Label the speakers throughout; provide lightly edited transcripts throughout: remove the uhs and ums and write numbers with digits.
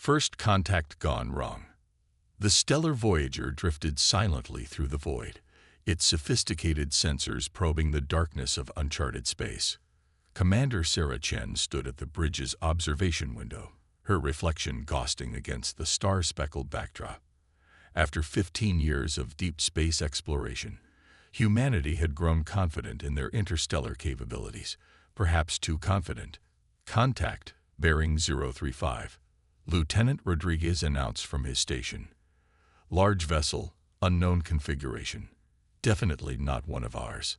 Speaker 1: First contact gone wrong. The stellar Voyager drifted silently through the void, its sophisticated sensors probing the darkness of uncharted space. Commander Sarah Chen stood at the bridge's observation window, her reflection ghosting against the star-speckled backdrop. After 15 years of deep space exploration, humanity had grown confident in their interstellar capabilities, perhaps too confident. Contact, bearing 035. Lieutenant Rodriguez announced from his station. Large vessel, unknown configuration. Definitely not one of ours.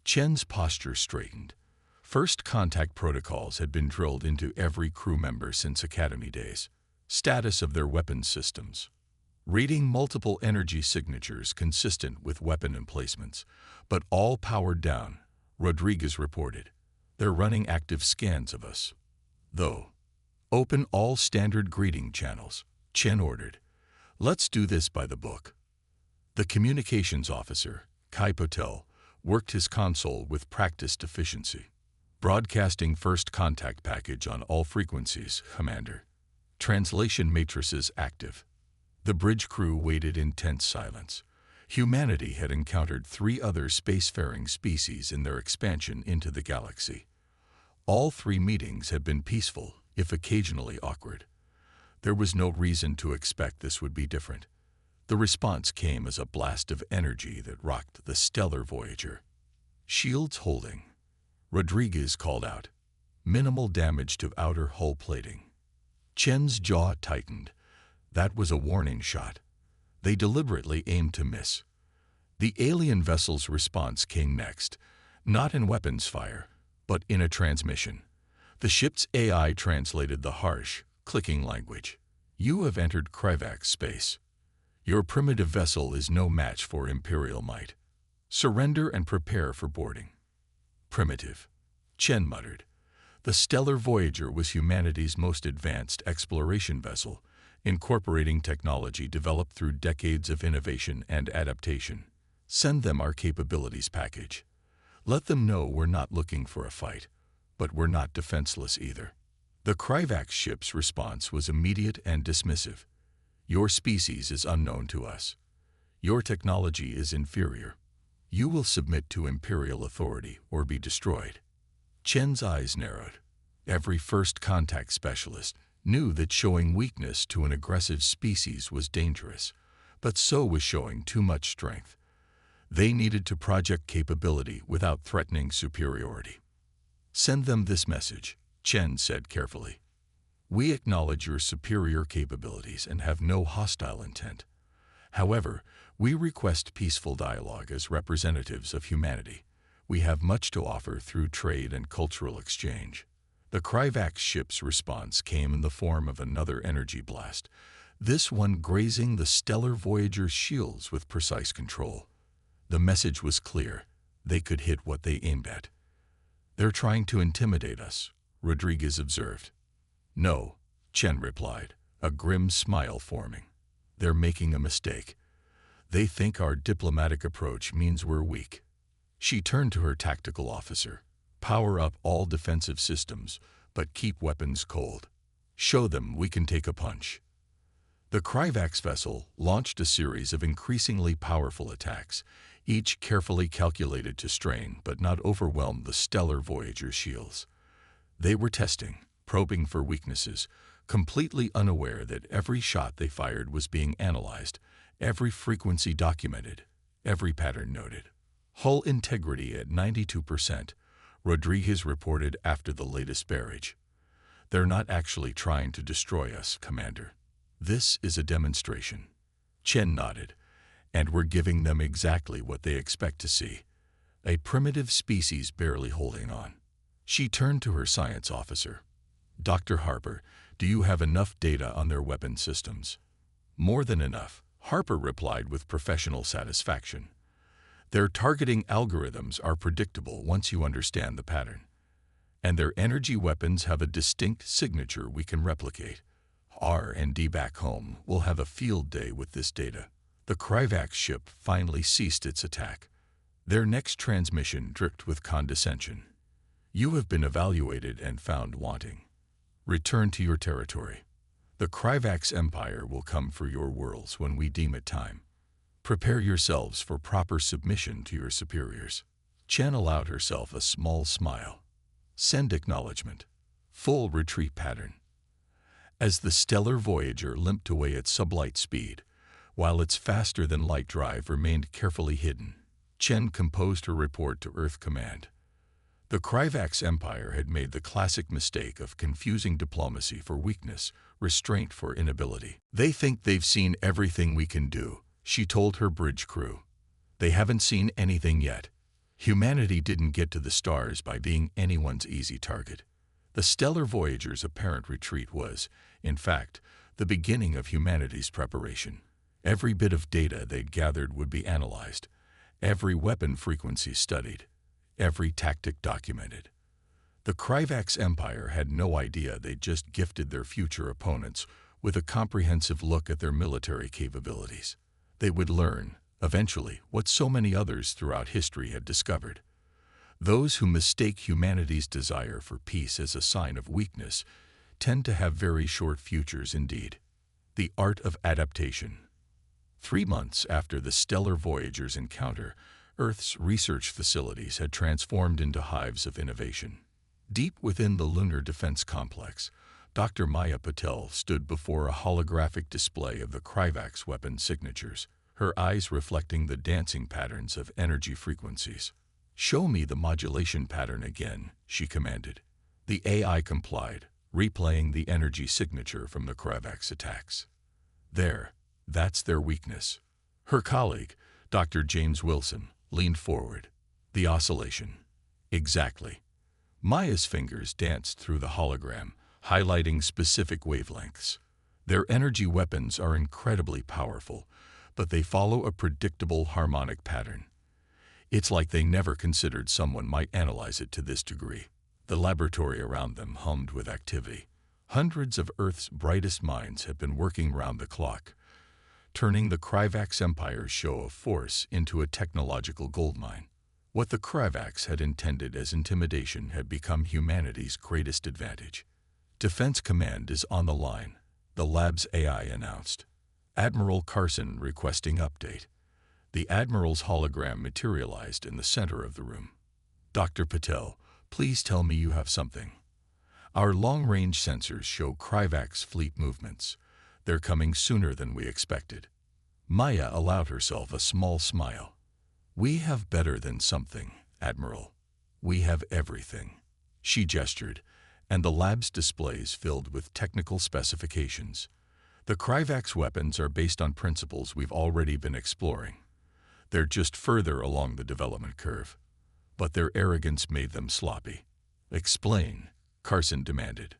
Speaker 1: Chen's posture straightened. First contact protocols had been drilled into every crew member since Academy days. Status of their weapons systems. Reading multiple energy signatures consistent with weapon emplacements, but all powered down, Rodriguez reported. They're running active scans of us. Though. Open all standard greeting channels, Chen ordered. Let's do this by the book. The communications officer, Kai Patel, worked his console with practiced efficiency. Broadcasting first contact package on all frequencies, Commander. Translation matrices active. The bridge crew waited in tense silence. Humanity had encountered 3 other spacefaring species in their expansion into the galaxy. All 3 meetings had been peaceful, if occasionally awkward. There was no reason to expect this would be different. The response came as a blast of energy that rocked the stellar Voyager. Shields holding. Rodriguez called out. Minimal damage to outer hull plating. Chen's jaw tightened. That was a warning shot. They deliberately aimed to miss. The alien vessel's response came next, not in weapons fire, but in a transmission. The ship's AI translated the harsh, clicking language. You have entered HFY space. Your primitive vessel is no match for Imperial might. Surrender and prepare for boarding. Primitive, Chen muttered. The stellar Voyager was humanity's most advanced exploration vessel, incorporating technology developed through decades of innovation and adaptation. Send them our capabilities package. Let them know we're not looking for a fight, but we're not defenseless either. The HFY ship's response was immediate and dismissive. Your species is unknown to us. Your technology is inferior. You will submit to Imperial authority or be destroyed. Chen's eyes narrowed. Every first contact specialist knew that showing weakness to an aggressive species was dangerous, but so was showing too much strength. They needed to project capability without threatening superiority. Send them this message, Chen said carefully. We acknowledge your superior capabilities and have no hostile intent. However, we request peaceful dialogue as representatives of humanity. We have much to offer through trade and cultural exchange. The HFY ship's response came in the form of another energy blast, this one grazing the stellar Voyager's shields with precise control. The message was clear. They could hit what they aimed at. They're trying to intimidate us, Rodriguez observed. No, Chen replied, a grim smile forming. They're making a mistake. They think our diplomatic approach means we're weak. She turned to her tactical officer. Power up all defensive systems, but keep weapons cold. Show them we can take a punch. The HFY vessel launched a series of increasingly powerful attacks, each carefully calculated to strain but not overwhelm the stellar Voyager's shields. They were testing, probing for weaknesses, completely unaware that every shot they fired was being analyzed, every frequency documented, every pattern noted. Hull integrity at 92%, Rodriguez reported after the latest barrage. They're not actually trying to destroy us, Commander. This is a demonstration. Chen nodded. And we're giving them exactly what they expect to see. A primitive species barely holding on. She turned to her science officer. Dr. Harper, do you have enough data on their weapon systems? More than enough, Harper replied with professional satisfaction. Their targeting algorithms are predictable once you understand the pattern. And their energy weapons have a distinct signature we can replicate. R&D back home will have a field day with this data. The HFY ship finally ceased its attack. Their next transmission dripped with condescension. You have been evaluated and found wanting. Return to your territory. The Kryvax Empire will come for your worlds when we deem it time. Prepare yourselves for proper submission to your superiors. Chen allowed herself a small smile. Send acknowledgement. Full retreat pattern. As the stellar Voyager limped away at sublight speed, while its faster-than-light drive remained carefully hidden, Chen composed her report to Earth Command. The Kryvax Empire had made the classic mistake of confusing diplomacy for weakness, restraint for inability. They think they've seen everything we can do, she told her bridge crew. They haven't seen anything yet. Humanity didn't get to the stars by being anyone's easy target. The stellar Voyager's apparent retreat was, in fact, the beginning of humanity's preparation. Every bit of data they'd gathered would be analyzed, every weapon frequency studied, every tactic documented. The Kryvax Empire had no idea they'd just gifted their future opponents with a comprehensive look at their military capabilities. They would learn, eventually, what so many others throughout history had discovered. Those who mistake humanity's desire for peace as a sign of weakness tend to have very short futures indeed. The art of adaptation. 3 months after the stellar Voyager's encounter, Earth's research facilities had transformed into hives of innovation. Deep within the Lunar Defense Complex, Dr. Maya Patel stood before a holographic display of the Kryvax weapon signatures, her eyes reflecting the dancing patterns of energy frequencies. "Show me the modulation pattern again," she commanded. The AI complied, replaying the energy signature from the Kryvax attacks. That's their weakness. Her colleague, Dr. James Wilson, leaned forward. The oscillation. Exactly. Maya's fingers danced through the hologram, highlighting specific wavelengths. Their energy weapons are incredibly powerful, but they follow a predictable harmonic pattern. It's like they never considered someone might analyze it to this degree. The laboratory around them hummed with activity. Hundreds of Earth's brightest minds have been working round the clock, turning the Kryvax Empire's show of force into a technological goldmine. What the Kryvax had intended as intimidation had become humanity's greatest advantage. Defense Command is on the line, the lab's AI announced. Admiral Carson requesting update. The Admiral's hologram materialized in the center of the room. "Dr. Patel, please tell me you have something. Our long-range sensors show Kryvax fleet movements. They're coming sooner than we expected." Maya allowed herself a small smile. "We have better than something, Admiral. We have everything." She gestured, and the lab's displays filled with technical specifications. The Kryvax weapons are based on principles we've already been exploring. They're just further along the development curve. But their arrogance made them sloppy. "Explain," Carson demanded.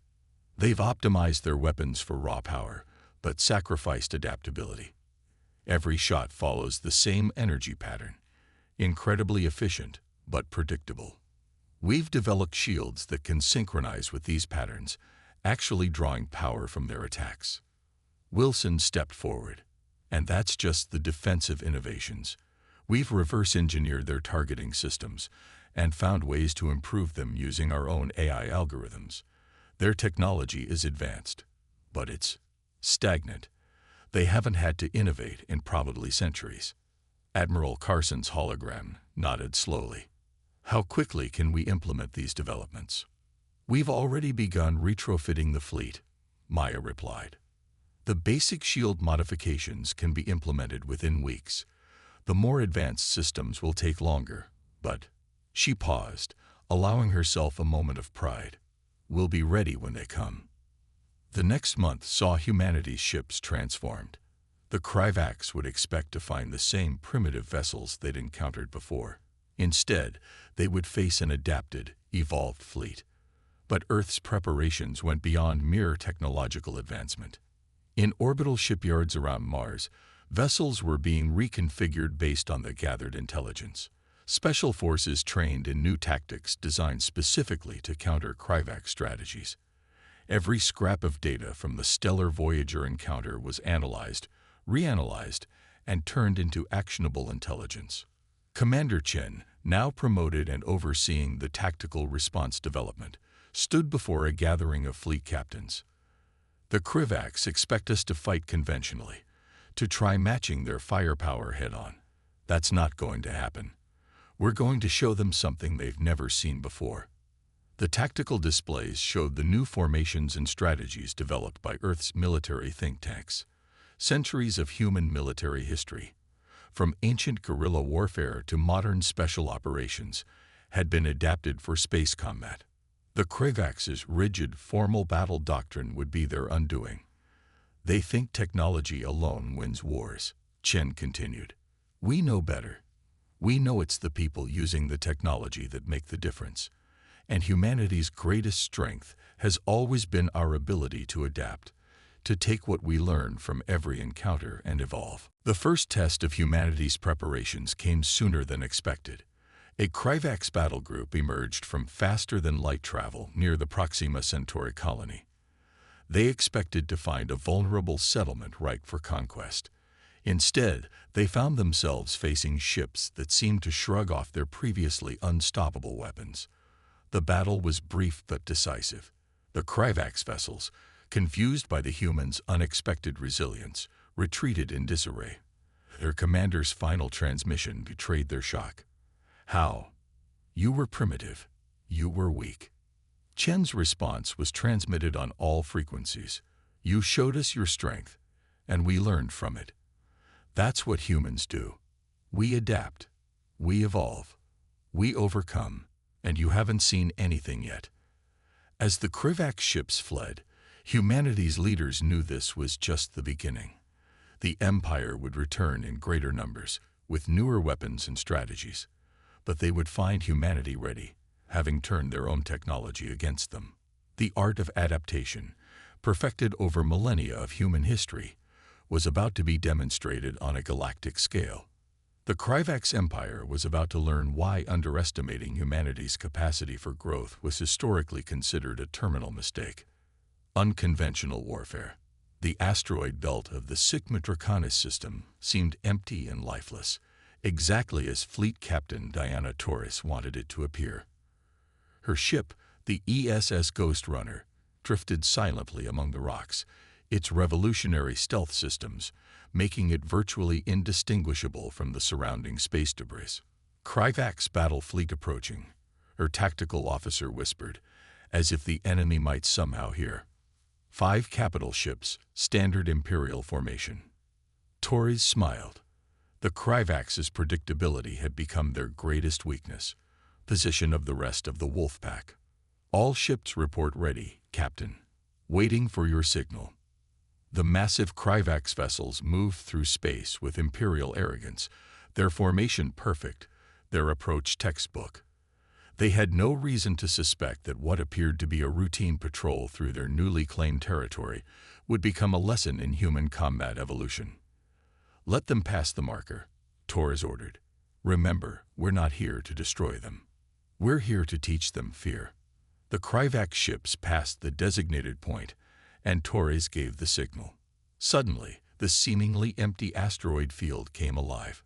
Speaker 1: "They've optimized their weapons for raw power, but sacrificed adaptability. Every shot follows the same energy pattern. Incredibly efficient, but predictable. We've developed shields that can synchronize with these patterns, actually drawing power from their attacks." Wilson stepped forward. "And that's just the defensive innovations. We've reverse-engineered their targeting systems and found ways to improve them using our own AI algorithms. Their technology is advanced, but it's stagnant. They haven't had to innovate in probably centuries." Admiral Carson's hologram nodded slowly. "How quickly can we implement these developments?" "We've already begun retrofitting the fleet," Maya replied. "The basic shield modifications can be implemented within weeks. The more advanced systems will take longer, but..." She paused, allowing herself a moment of pride. "We'll be ready when they come." The next month saw humanity's ships transformed. The Kryvax would expect to find the same primitive vessels they'd encountered before. Instead, they would face an adapted, evolved fleet. But Earth's preparations went beyond mere technological advancement. In orbital shipyards around Mars, vessels were being reconfigured based on the gathered intelligence. Special forces trained in new tactics designed specifically to counter Kryvax strategies. Every scrap of data from the stellar Voyager encounter was analyzed, reanalyzed, and turned into actionable intelligence. Commander Chen, now promoted and overseeing the tactical response development, stood before a gathering of fleet captains. The Krivaks expect us to fight conventionally, to try matching their firepower head-on. That's not going to happen. We're going to show them something they've never seen before. The tactical displays showed the new formations and strategies developed by Earth's military think tanks. Centuries of human military history, from ancient guerrilla warfare to modern special operations, had been adapted for space combat. The Krivaks' rigid, formal battle doctrine would be their undoing. They think technology alone wins wars, Chen continued. We know better. We know it's the people using the technology that make the difference. And humanity's greatest strength has always been our ability to adapt, to take what we learn from every encounter and evolve. The first test of humanity's preparations came sooner than expected. A Krivaks battle group emerged from faster-than-light travel near the Proxima Centauri colony. They expected to find a vulnerable settlement ripe for conquest. Instead, they found themselves facing ships that seemed to shrug off their previously unstoppable weapons. The battle was brief but decisive. The Krivaks vessels, confused by the humans' unexpected resilience, retreated in disarray. Their commander's final transmission betrayed their shock. How? You were primitive. You were weak. Chen's response was transmitted on all frequencies. You showed us your strength, and we learned from it. That's what humans do. We adapt. We evolve. We overcome, and you haven't seen anything yet. As the Krivak ships fled, humanity's leaders knew this was just the beginning. The Empire would return in greater numbers, with newer weapons and strategies. But they would find humanity ready, having turned their own technology against them. The art of adaptation, perfected over millennia of human history, was about to be demonstrated on a galactic scale. The Krivaks Empire was about to learn why underestimating humanity's capacity for growth was historically considered a terminal mistake. Unconventional warfare. The asteroid belt of the Sigma Draconis system seemed empty and lifeless, exactly as Fleet Captain Diana Torres wanted it to appear. Her ship, the ESS Ghost Runner, drifted silently among the rocks, its revolutionary stealth systems making it virtually indistinguishable from the surrounding space debris. Krivaks battle fleet approaching, her tactical officer whispered, as if the enemy might somehow hear. 5 capital ships, standard Imperial formation. Torres smiled. The Krivaks' predictability had become their greatest weakness. Position of the rest of the wolf pack. All ships report ready, Captain. Waiting for your signal. The massive Krivaks vessels moved through space with imperial arrogance, their formation perfect, their approach textbook. They had no reason to suspect that what appeared to be a routine patrol through their newly claimed territory would become a lesson in human combat evolution. Let them pass the marker, Torres ordered. Remember, we're not here to destroy them. We're here to teach them fear. The Krivak ships passed the designated point, and Torres gave the signal. Suddenly, the seemingly empty asteroid field came alive.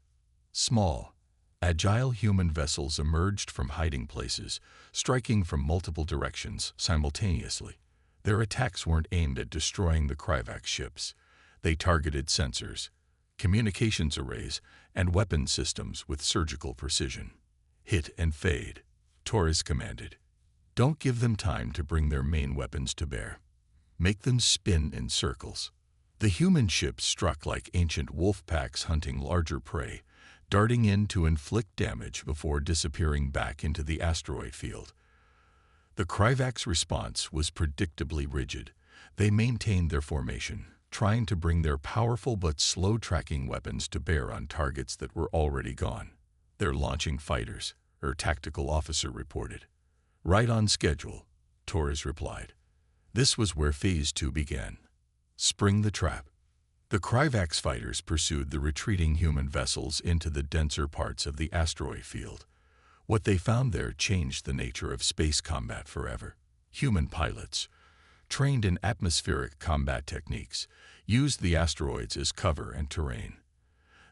Speaker 1: Small, agile human vessels emerged from hiding places, striking from multiple directions simultaneously. Their attacks weren't aimed at destroying the Krivak ships. They targeted sensors, communications arrays, and weapon systems with surgical precision. Hit and fade, Torres commanded. Don't give them time to bring their main weapons to bear. Make them spin in circles. The human ships struck like ancient wolf packs hunting larger prey, darting in to inflict damage before disappearing back into the asteroid field. The Krivaks' response was predictably rigid. They maintained their formation, trying to bring their powerful but slow-tracking weapons to bear on targets that were already gone. They're launching fighters, her tactical officer reported. Right on schedule, Torres replied. This was where Phase 2 began. Spring the trap. The Krivaks fighters pursued the retreating human vessels into the denser parts of the asteroid field. What they found there changed the nature of space combat forever. Human pilots, trained in atmospheric combat techniques, used the asteroids as cover and terrain.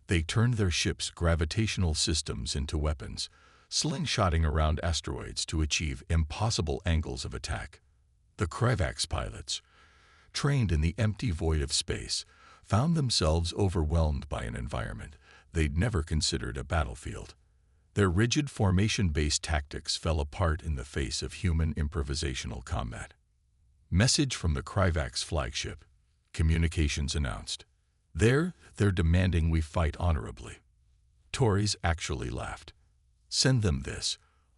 Speaker 1: They turned their ships' gravitational systems into weapons, slingshotting around asteroids to achieve impossible angles of attack. The Krivaks pilots, trained in the empty void of space, found themselves overwhelmed by an environment they'd never considered a battlefield. Their rigid formation-based tactics fell apart in the face of human improvisational combat. Message from the Kryvax flagship. Communications announced. They're demanding we fight honorably. Tories actually laughed. Send them this.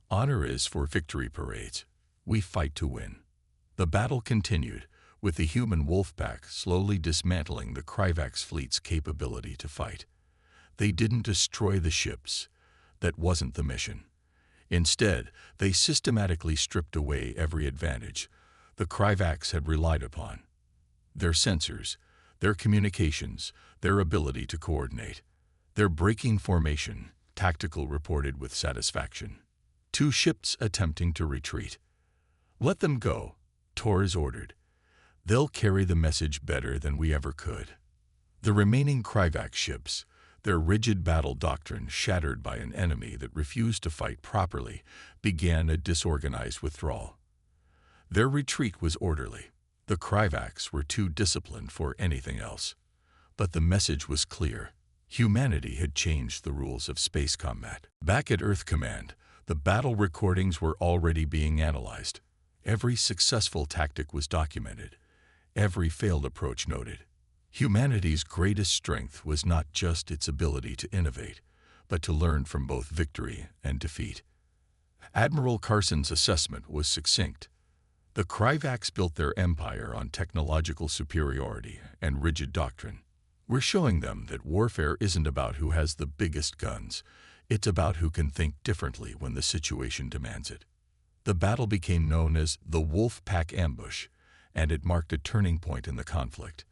Speaker 1: Honor is for victory parades. We fight to win. The battle continued, with the human wolfpack slowly dismantling the Kryvax fleet's capability to fight. They didn't destroy the ships. That wasn't the mission. Instead, they systematically stripped away every advantage the Kryvax had relied upon. Their sensors, their communications, their ability to coordinate. Their breaking formation, tactical reported with satisfaction. 2 ships attempting to retreat. Let them go, Torres ordered. They'll carry the message better than we ever could. The remaining Kryvax ships, their rigid battle doctrine shattered by an enemy that refused to fight properly, began a disorganized withdrawal. Their retreat was orderly. The Kryvax were too disciplined for anything else. But the message was clear. Humanity had changed the rules of space combat. Back at Earth Command, the battle recordings were already being analyzed. Every successful tactic was documented. Every failed approach noted. Humanity's greatest strength was not just its ability to innovate, but to learn from both victory and defeat. Admiral Carson's assessment was succinct. The Kryvax built their empire on technological superiority and rigid doctrine. We're showing them that warfare isn't about who has the biggest guns. It's about who can think differently when the situation demands it. The battle became known as the Wolf Pack Ambush, and it marked a turning point in the conflict.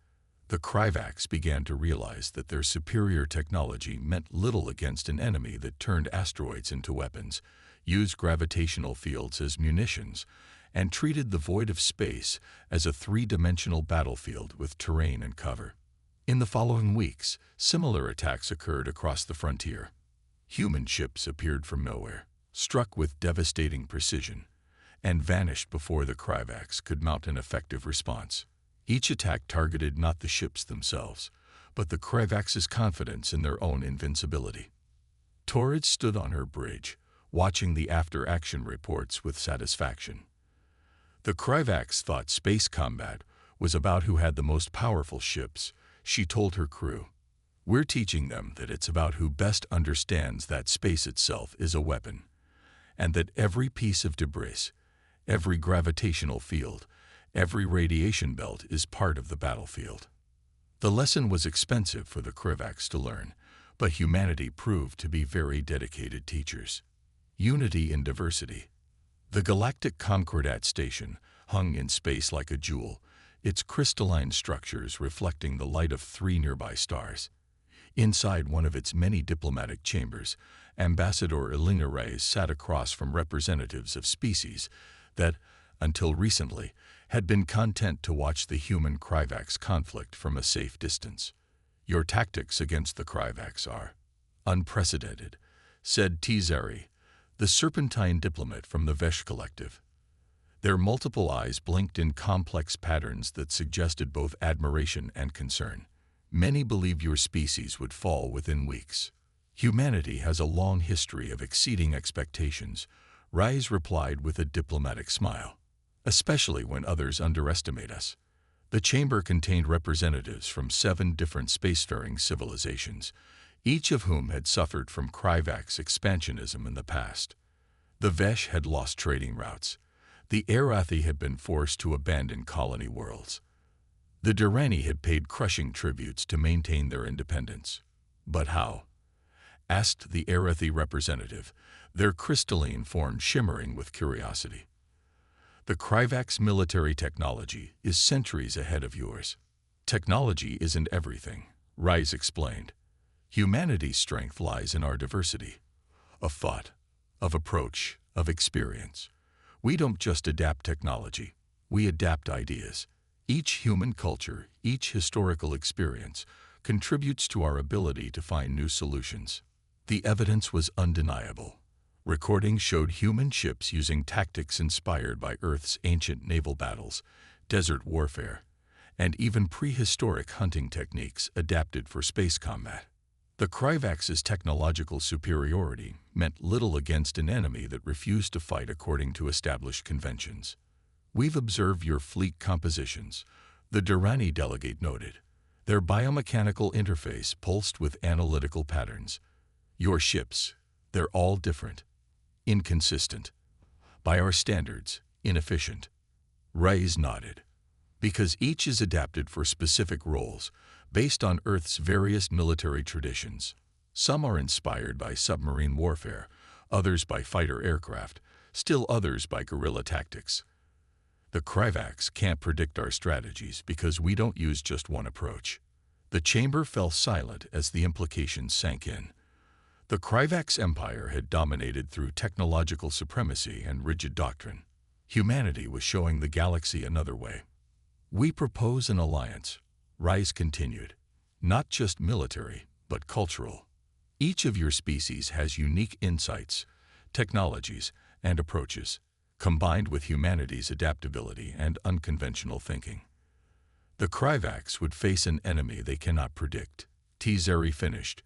Speaker 1: The Kryvax began to realize that their superior technology meant little against an enemy that turned asteroids into weapons, used gravitational fields as munitions, and treated the void of space as a 3-dimensional battlefield with terrain and cover. In the following weeks, similar attacks occurred across the frontier. Human ships appeared from nowhere, struck with devastating precision, and vanished before the Kryvax could mount an effective response. Each attack targeted not the ships themselves, but the Kryvax's confidence in their own invincibility. Torrid stood on her bridge, watching the after-action reports with satisfaction. The Kryvax thought space combat was about who had the most powerful ships. She told her crew, "We're teaching them that it's about who best understands that space itself is a weapon, and that every piece of debris, every gravitational field, every radiation belt is part of the battlefield." The lesson was expensive for the Kryvax to learn, but humanity proved to be very dedicated teachers. Unity in diversity. The Galactic Concordat station hung in space like a jewel, its crystalline structures reflecting the light of 3 nearby stars. Inside one of its many diplomatic chambers, Ambassador Elena Reyes sat across from representatives of species that, until recently, had been content to watch the human Kryvax conflict from a safe distance. "Your tactics against the Kryvax are unprecedented," said Tizari, the serpentine diplomat from the Vesh Collective. Their multiple eyes blinked in complex patterns that suggested both admiration and concern. "Many believed your species would fall within weeks. Humanity has a long history of exceeding expectations," Rise replied with a diplomatic smile. "Especially when others underestimate us." The chamber contained representatives from 7 different spacefaring civilizations, each of whom had suffered from Kryvax expansionism in the past. The Vesh had lost trading routes. The Arathi had been forced to abandon colony worlds. The Durrani had paid crushing tributes to maintain their independence. "But how?" asked the Arathi representative, their crystalline form shimmering with curiosity. "The Kryvax military technology is centuries ahead of yours." "Technology isn't everything," Rise explained. "Humanity's strength lies in our diversity. Of thought, of approach, of experience. We don't just adapt technology, we adapt ideas. Each human culture, each historical experience, contributes to our ability to find new solutions." The evidence was undeniable. Recordings showed human ships using tactics inspired by Earth's ancient naval battles, desert warfare, and even prehistoric hunting techniques adapted for space combat. The Kryvax's technological superiority meant little against an enemy that refused to fight according to established conventions. "We've observed your fleet compositions," the Durrani delegate noted. "Their biomechanical interface pulsed with analytical patterns. Your ships, they're all different. Inconsistent. By our standards, inefficient." Reyes nodded. "Because each is adapted for specific roles, based on Earth's various military traditions. Some are inspired by submarine warfare, others by fighter aircraft, still others by guerrilla tactics. The Kryvax can't predict our strategies because we don't use just one approach." The chamber fell silent as the implications sank in. The Kryvax Empire had dominated through technological supremacy and rigid doctrine. Humanity was showing the galaxy another way. "We propose an alliance," Reyes continued. "Not just military, but cultural. Each of your species has unique insights, technologies, and approaches, combined with humanity's adaptability and unconventional thinking. The Kryvax would face an enemy they cannot predict," Tzeri finished,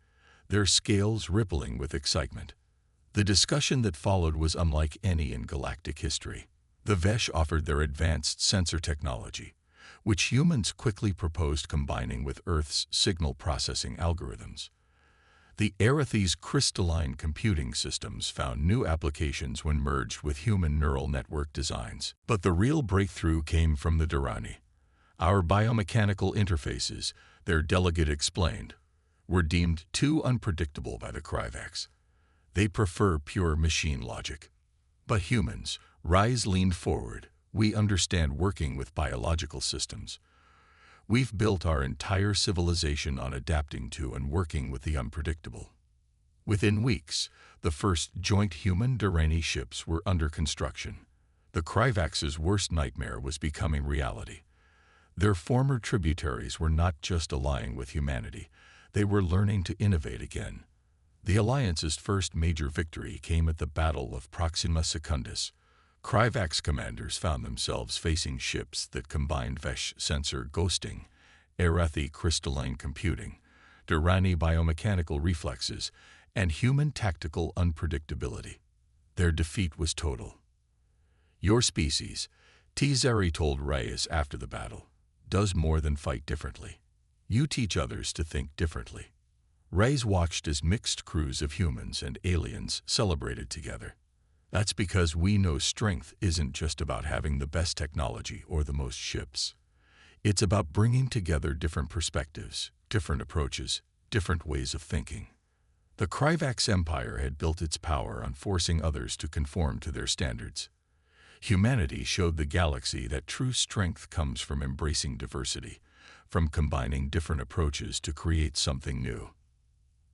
Speaker 1: their scales rippling with excitement. The discussion that followed was unlike any in galactic history. The Vesh offered their advanced sensor technology, which humans quickly proposed combining with Earth's signal processing algorithms. The Arethi's crystalline computing systems found new applications when merged with human neural network designs. But the real breakthrough came from the Durrani. "Our biomechanical interfaces," their delegate explained, "were deemed too unpredictable by the Kryvax. They prefer pure machine logic. But humans," Reyes leaned forward, "we understand working with biological systems. We've built our entire civilization on adapting to and working with the unpredictable." Within weeks, the first joint human-Durrani ships were under construction. The Kryvax's worst nightmare was becoming reality. Their former tributaries were not just allying with humanity, they were learning to innovate again. The Alliance's first major victory came at the Battle of Proxima Secundus. Kryvax commanders found themselves facing ships that combined Vesh sensor ghosting, Arethi crystalline computing, Durrani biomechanical reflexes, and human tactical unpredictability. Their defeat was total. "Your species," Tzeri told Reyes after the battle, "does more than fight differently. You teach others to think differently." Reyes watched as mixed crews of humans and aliens celebrated together. "That's because we know strength isn't just about having the best technology or the most ships. It's about bringing together different perspectives, different approaches, different ways of thinking." The Kryvax Empire had built its power on forcing others to conform to their standards. Humanity showed the galaxy that true strength comes from embracing diversity, from combining different approaches to create something new.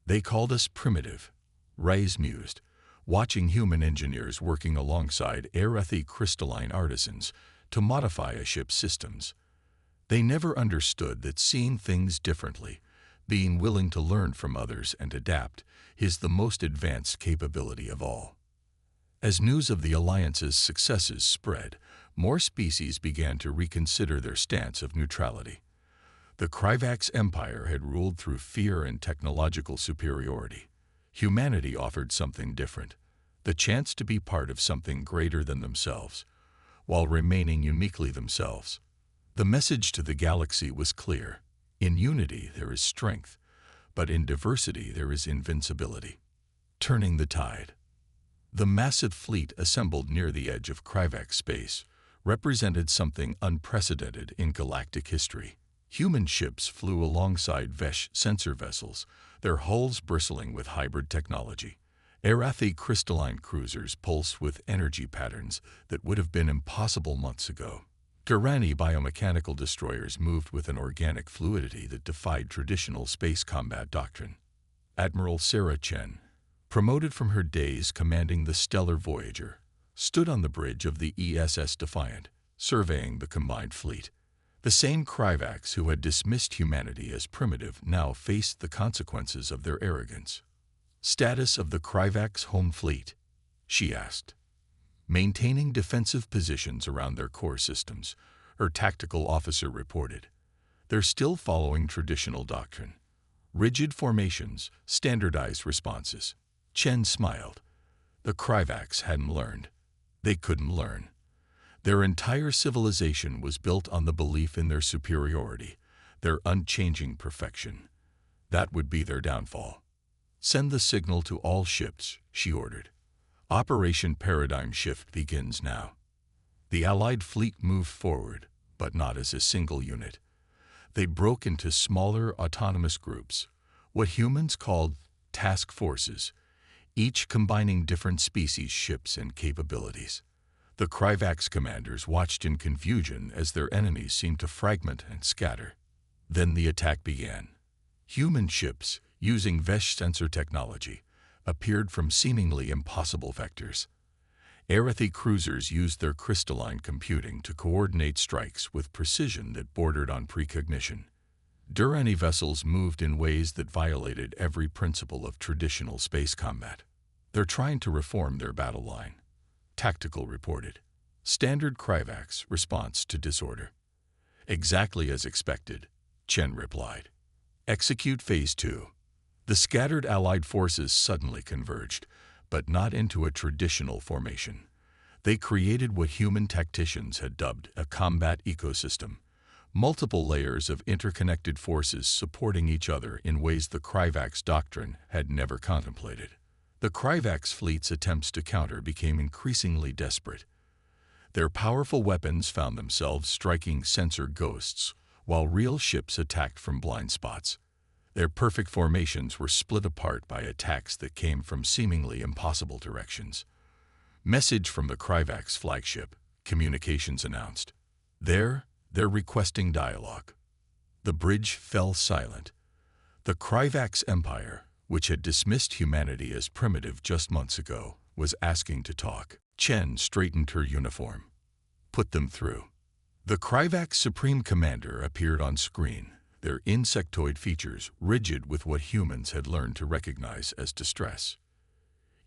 Speaker 1: "They called us primitive," Reyes mused, watching human engineers working alongside Arethi crystalline artisans to modify a ship's systems. They never understood that seeing things differently, being willing to learn from others and adapt, is the most advanced capability of all. As news of the Alliance's successes spread, more species began to reconsider their stance of neutrality. The Kryvax Empire had ruled through fear and technological superiority. Humanity offered something different, the chance to be part of something greater than themselves, while remaining uniquely themselves. The message to the galaxy was clear. In unity there is strength, but in diversity there is invincibility. Turning the tide. The massive fleet assembled near the edge of Kryvax space represented something unprecedented in galactic history. Human ships flew alongside Vesh sensor vessels, their hulls bristling with hybrid technology. Arethi crystalline cruisers pulsed with energy patterns that would have been impossible months ago. Durrani biomechanical destroyers moved with an organic fluidity that defied traditional space combat doctrine. Admiral Sarah Chen, promoted from her days commanding the Stellar Voyager, stood on the bridge of the ESS Defiant, surveying the combined fleet. The same Kryvax who had dismissed humanity as primitive now faced the consequences of their arrogance. "Status of the Kryvax home fleet?" she asked. "Maintaining defensive positions around their core systems," her tactical officer reported. They're still following traditional doctrine. Rigid formations, standardized responses. Chen smiled. The Kryvax hadn't learned. They couldn't learn. Their entire civilization was built on the belief in their superiority, their unchanging perfection. That would be their downfall. Send the signal to all ships, she ordered. Operation Paradigm Shift begins now. The Allied fleet moved forward, but not as a single unit. They broke into smaller autonomous groups, what humans called task forces, each combining different species, ships, and capabilities. The Kryvax commanders watched in confusion as their enemies seemed to fragment and scatter. Then the attack began. Human ships, using Vesh sensor technology, appeared from seemingly impossible vectors. Arathi cruisers used their crystalline computing to coordinate strikes with precision that bordered on precognition. Durrani vessels moved in ways that violated every principle of traditional space combat. They're trying to reform their battle line. Tactical reported. Standard Kryvax response to disorder. Exactly as expected, Chen replied. Execute Phase 2. The scattered Allied forces suddenly converged, but not into a traditional formation. They created what human tacticians had dubbed a combat ecosystem, multiple layers of interconnected forces supporting each other in ways the Kryvax doctrine had never contemplated. The Kryvax fleet's attempts to counter became increasingly desperate. Their powerful weapons found themselves striking sensor ghosts, while real ships attacked from blind spots. Their perfect formations were split apart by attacks that came from seemingly impossible directions. Message from the Kryvax flagship, communications announced. They're requesting dialogue. The bridge fell silent. The Kryvax Empire, which had dismissed humanity as primitive just months ago, was asking to talk. Chen straightened her uniform. Put them through. The Kryvax Supreme Commander appeared on screen, their insectoid features rigid with what humans had learned to recognize as distress.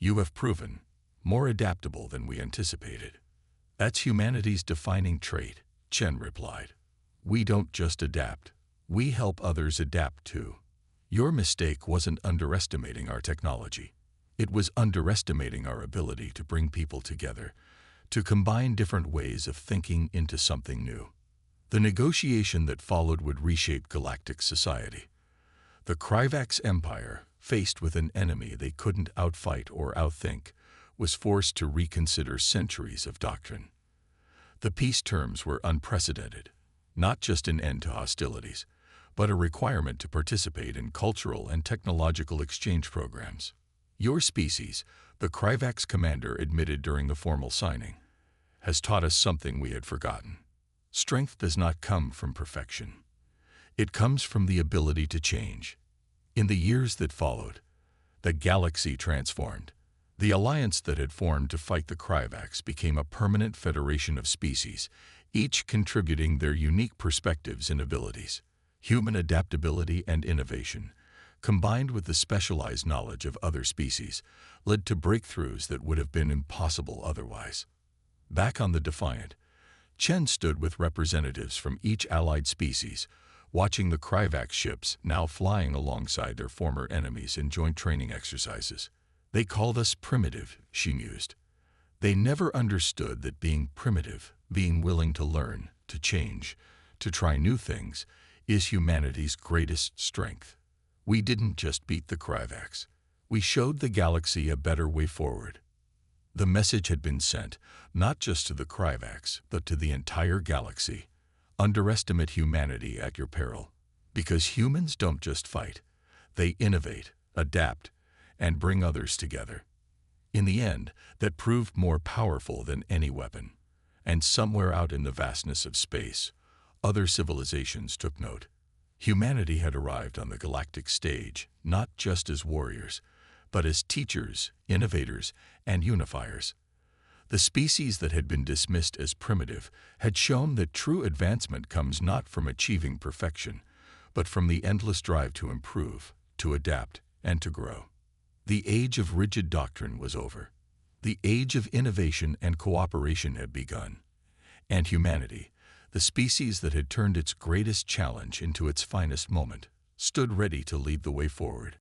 Speaker 1: You have proven more adaptable than we anticipated. That's humanity's defining trait, Chen replied. We don't just adapt, we help others adapt too. Your mistake wasn't underestimating our technology. It was underestimating our ability to bring people together, to combine different ways of thinking into something new. The negotiation that followed would reshape galactic society. The Kryvax Empire, faced with an enemy they couldn't outfight or outthink, was forced to reconsider centuries of doctrine. The peace terms were unprecedented, not just an end to hostilities, but a requirement to participate in cultural and technological exchange programs. Your species, the Kryvax commander admitted during the formal signing, has taught us something we had forgotten. Strength does not come from perfection. It comes from the ability to change. In the years that followed, the galaxy transformed. The alliance that had formed to fight the Kryvax became a permanent federation of species, each contributing their unique perspectives and abilities. Human adaptability and innovation, combined with the specialized knowledge of other species, led to breakthroughs that would have been impossible otherwise. Back on the Defiant, Chen stood with representatives from each allied species, watching the Kryvax ships now flying alongside their former enemies in joint training exercises. They called us primitive, she mused. They never understood that being primitive, being willing to learn, to change, to try new things, is humanity's greatest strength. We didn't just beat the Kryvax. We showed the galaxy a better way forward. The message had been sent, not just to the Kryvax, but to the entire galaxy. Underestimate humanity at your peril. Because humans don't just fight. They innovate, adapt, and bring others together. In the end, that proved more powerful than any weapon. And somewhere out in the vastness of space, other civilizations took note. Humanity had arrived on the galactic stage, not just as warriors, but as teachers, innovators, and unifiers. The species that had been dismissed as primitive had shown that true advancement comes not from achieving perfection, but from the endless drive to improve, to adapt, and to grow. The age of rigid doctrine was over. The age of innovation and cooperation had begun. And humanity, the species that had turned its greatest challenge into its finest moment, stood ready to lead the way forward.